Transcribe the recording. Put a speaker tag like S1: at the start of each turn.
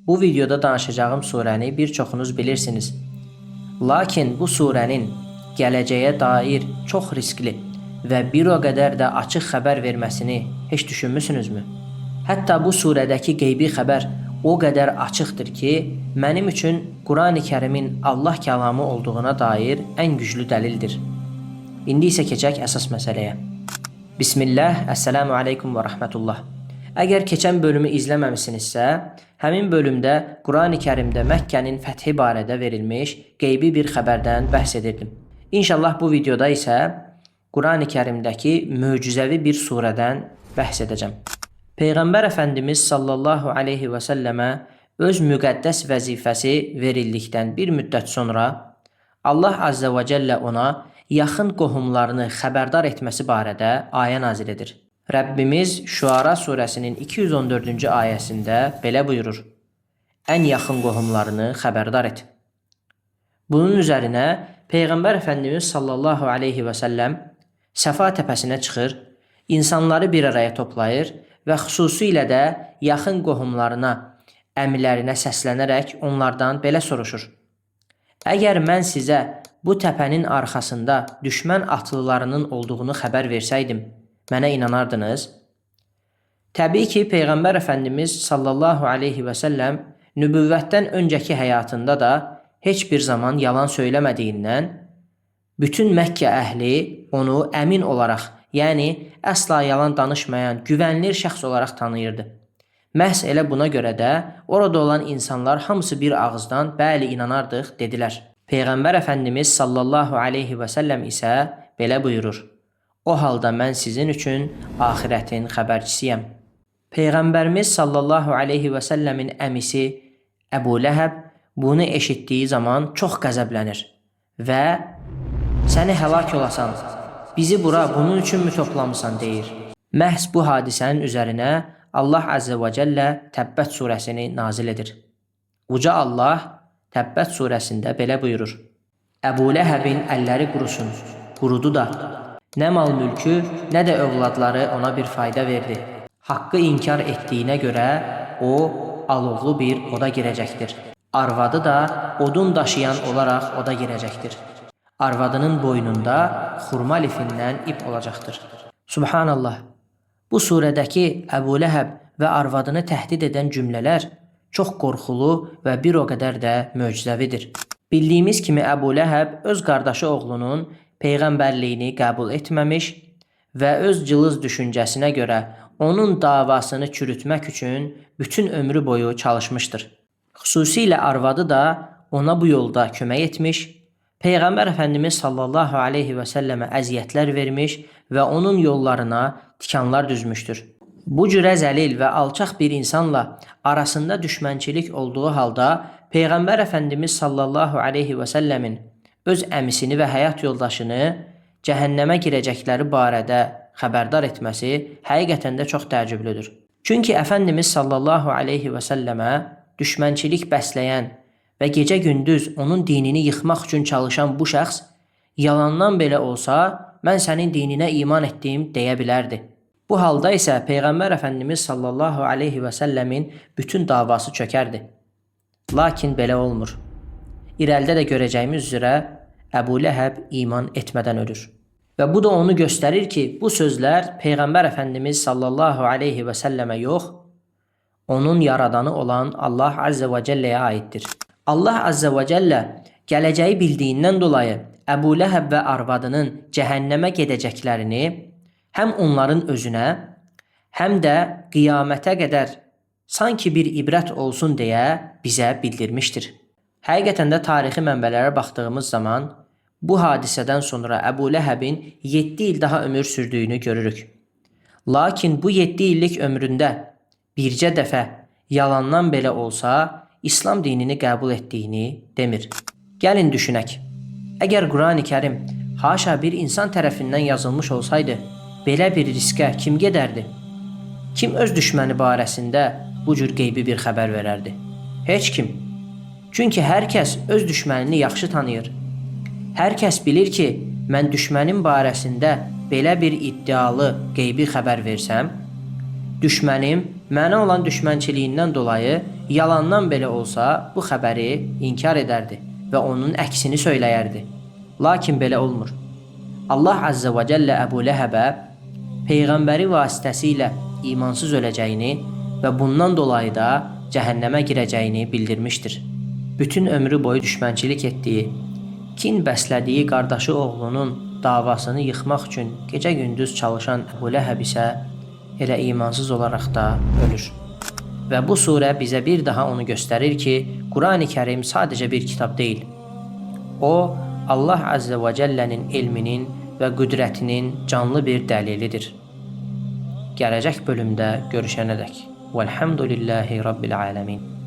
S1: Bu videoda danışacağım surəni bir çoxunuz bilirsiniz. Lakin bu surənin gələcəyə dair çox riskli və bir o qədər də açıq xəbər verməsini heç düşünmüsünüzmü? Hətta bu surədəki qeybi xəbər o qədər açıqdır ki, mənim üçün Qurani-Kərimin Allah kəlamı olduğuna dair ən güclü dəlildir. İndi isə keçək əsas məsələyə. Bismillah, Əssəlamu aleykum və rəhmətullah. Əgər keçən bölümü izləməmisinizsə, həmin bölümdə Qurani-Kərimdə Məkkənin fəthi barədə verilmiş qeybi bir xəbərdən bəhs edirdim. İnşallah bu videoda isə Qurani-Kərimdəki möcüzəvi bir surədən bəhs edəcəm. Peyğəmbər Əfəndimiz sallallahu aleyhi və səlləmə öz müqəddəs vəzifəsi verildikdən bir müddət sonra Allah Azza və Cəllə ona yaxın qohumlarını xəbərdar etməsi barədə ayə nazil edir. Rəbbimiz Şuara surəsinin 214-cü ayəsində belə buyurur: Ən yaxın qohumlarını xəbərdar et. Bunun üzərinə Peyğəmbər Əfəndimiz sallallahu aleyhi və səlləm Səfa təpəsinə çıxır, insanları bir araya toplayır və xüsusilə də yaxın qohumlarına, əmilərinə səslənərək onlardan belə soruşur: Əgər mən sizə bu təpənin arxasında düşmən atlılarının olduğunu xəbər versəydim, mənə inanardınız? Təbii ki, Peyğəmbər Əfəndimiz sallallahu aleyhi və səlləm nübüvvətdən öncəki həyatında da heç bir zaman yalan söyləmədiyindən, bütün Məkkə əhli onu əmin olaraq, yəni əsla yalan danışmayan, güvənilir şəxs olaraq tanıyırdı. Məhz elə buna görə də orada olan insanlar hamısı bir ağızdan bəli inanardıq dedilər. Peyğəmbər Əfəndimiz sallallahu aleyhi və səlləm isə belə buyurur: O halda mən sizin üçün axirətin xəbərçisiyəm. Peyğəmbərimiz sallallahu aleyhi və səlləmin əmisi Əbu Ləhəb bunu eşitdiyi zaman çox qəzəblənir və səni həlak olasan, bizi bura bunun üçünmü toplamısan deyir. Məhz bu hadisənin üzərinə Allah Azze və Cəllə Təbbət surəsini nazil edir. Uca Allah Təbbət surəsində belə buyurur: Əbu Ləhəbin əlləri qurusun, qurudu da. Nə mal mülkü, nə də övladları ona bir fayda verdi. Haqqı inkar etdiyinə görə o alovlu bir oda girəcəkdir. Arvadı da odun daşıyan olaraq oda girəcəkdir. Arvadının boynunda xurma lifindən ip olacaqdır. Subhanallah, bu surədəki Əbu Ləhəb və arvadını təhdid edən cümlələr çox qorxulu və bir o qədər də möcüzəvidir. Bildiyimiz kimi Əbu Ləhəb öz qardaşı oğlunun peyğəmbərliyini qəbul etməmiş və öz cılız düşüncəsinə görə onun davasını çürütmək üçün bütün ömrü boyu çalışmışdır. Xüsusilə arvadı da ona bu yolda kömək etmiş, Peyğəmbər Əfəndimiz sallallahu aleyhi və səlləmə əziyyətlər vermiş və onun yollarına tikanlar düzmüşdür. Bu cürə zəlil və alçaq bir insanla arasında düşmənçilik olduğu halda Peyğəmbər Əfəndimiz sallallahu aleyhi və səlləmin öz əmisini və həyat yoldaşını cəhənnəmə girəcəkləri barədə xəbərdar etməsi həqiqətən də çox təəccüblüdür. Çünki Əfəndimiz sallallahu aleyhi və səlləmə düşmənçilik bəsləyən və gecə-gündüz onun dinini yıxmaq üçün çalışan bu şəxs yalandan belə olsa, mən sənin dininə iman etdim deyə bilərdi. Bu halda isə Peyğəmbər Əfəndimiz sallallahu aleyhi və səlləmin bütün davası çökərdi. Lakin belə olmur. İrəlidə də görəcəyimiz üzrə Əbu Ləhəb iman etmədən ölür. Və bu da onu göstərir ki, bu sözlər Peyğəmbər Əfəndimiz sallallahu aleyhi və səlləmə yox, onun yaradanı olan Allah Azze və Cəlləyə aiddir. Allah Azze və Cəllə gələcəyi bildiyindən dolayı Əbu Ləhəb və arvadının cəhənnəmə gedəcəklərini həm onların özünə, həm də qiyamətə qədər sanki bir ibrət olsun deyə bizə bildirmişdir. Həqiqətən də tarixi mənbələrə baxdığımız zaman bu hadisədən sonra Əbu Ləhəbin 7 il daha ömür sürdüyünü görürük. Lakin bu 7 illik ömründə bircə dəfə yalandan belə olsa İslam dinini qəbul etdiyini demir. Gəlin düşünək. Əgər Qurani-Kərim haşa bir insan tərəfindən yazılmış olsaydı, belə bir riskə kim gedərdi? Kim öz düşməni barəsində bu cür qeybi bir xəbər verərdi? Heç kim. Çünki hər kəs öz düşmənini yaxşı tanıyır. Hər kəs bilir ki, mən düşmənim barəsində belə bir iddialı qeybi xəbər versəm, düşmənim mənə olan düşmənçiliyindən dolayı Yalandan belə olsa bu xəbəri inkar edərdi və onun əksini söyləyərdi. Lakin belə olmur. Allah Azza və Cəllə Əbu Ləhəbə Peyğəmbəri vasitəsilə imansız öləcəyini və bundan dolayı da cəhənnəmə girəcəyini bildirmişdir. Bütün ömrü boyu düşmənçilik etdiyi, kin bəslədiyi qardaşı oğlunun davasını yıxmaq üçün gecə-gündüz çalışan Əbu Ləhəb isə elə imansız olaraq da ölür. Və bu surə bizə bir daha onu göstərir ki, Qurani Kərim sadəcə bir kitab deyil. O, Allah Azze və Cəllənin elminin və qüdrətinin canlı bir dəlilidir. Gələcək bölümdə görüşənədək. Vəlhamdülillahi Rabbil aləmin.